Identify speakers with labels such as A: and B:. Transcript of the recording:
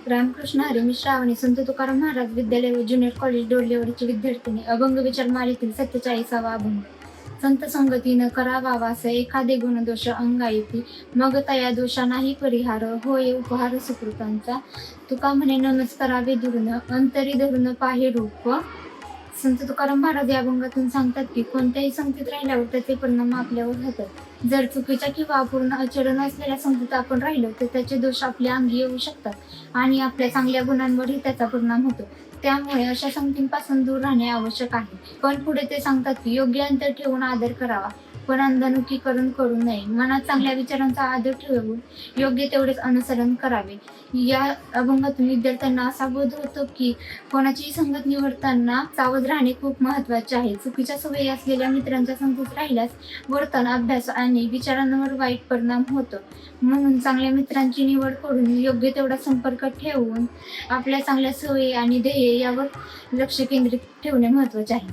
A: रामकृष्ण हरी मी श्रावणी संत तुकाराम महाराज विद्यालय व junior college डोरलेवाडीची विद्यार्थिनी. अभंग विचार मालेतील 47वा अभंग. संत संगतीनं करावा वास एखादे गुण दोष अंगा येती, मग तया दोषा नाही परिहार होय उपहार सुकृतांचा. तुका म्हणे नमस करावे दुरून अंतरी धरून पाहे रूप. संत तुकाराम महाराज या अभंगातून सांगतात की कोणत्याही संगतीत राहिल्यावर त्याचे परिणाम आपल्यावर होतात. जर चुकीच्या किंवा अपूर्ण अचल नसलेल्या संगतीत आपण राहिलो तर त्याचे दोष आपल्या अंगी येऊ शकतात आणि आपल्या चांगल्या गुणांवरही त्याचा परिणाम होतो. त्यामुळे अशा संगतींपासून दूर राहणे आवश्यक आहे. पण पुढे ते सांगतात की योग्य अंतर ठेवून आदर करावा, पण अंधनुकीकरण करू नये. मनात चांगल्या विचारांचा आदर ठेवून योग्य तेवढेच अनुसरण करावे. या अभंगातून विद्यार्थ्यांना असा बोध होतो की कोणाचीही संगत निवडताना सावध राहणे खूप महत्त्वाचे आहे. चुकीच्या सवयी असलेल्या मित्रांच्या संगतीत राहिल्यास वर्तन, अभ्यास आणि विचारांवर वाईट परिणाम होतो. म्हणून चांगल्या मित्रांची निवड करून योग्य तेवढा संपर्क ठेवून आपल्या चांगल्या सवयी आणि ध्येय यावर लक्ष केंद्रित ठेवणे महत्त्वाचे आहे.